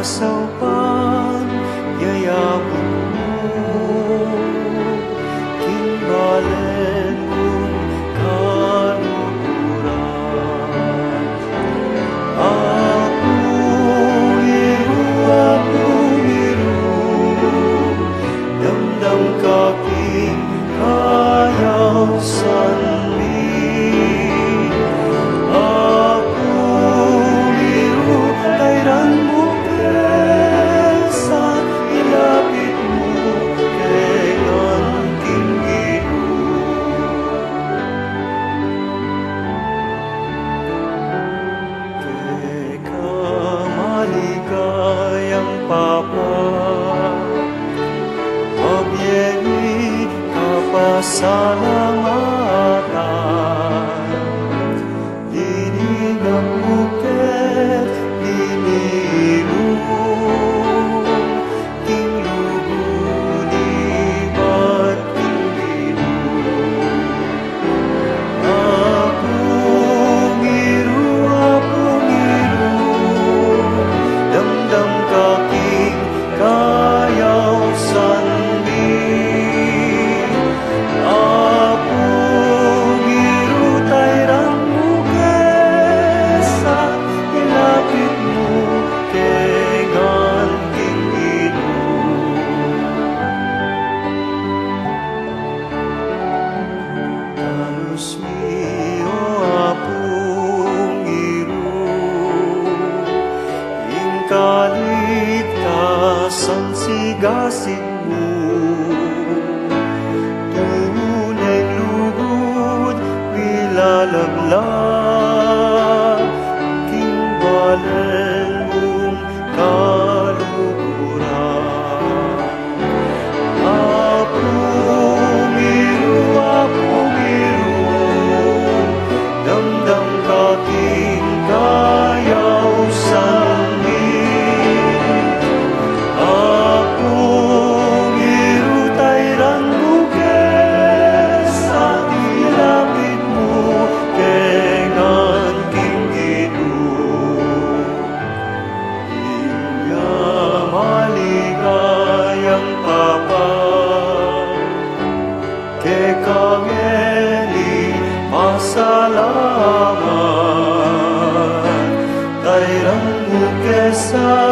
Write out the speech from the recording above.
pasaupan yayapinmu, timbalen kong kaluhuran. Aku biru, damdam kaking kayaw sanli. Aku biru, kairan bukesa, ilapit mo kengan tinggidu. Keka maligayang Papa, objekti kapasalamatan, diningang bukit, dinilong, tinglugo, libat, tinggidu. Apong iru, damdam kaking kayaw sanli. Apong iru, tayrang bukesa, ilapit mo kengan tinggidu. Talus mi o apong iru, ingkalit kasan sigasigmu. Tunay lugod, wilalaglag, timbalen mong kaluhuran. Apong iru, damdam kaking kayaw sanli. Apong iru, tayrang bukesa, ilapit mo kengan tinggidu. Iya maligayang Papa, kekangeni pasalamat, tayrang bukesa,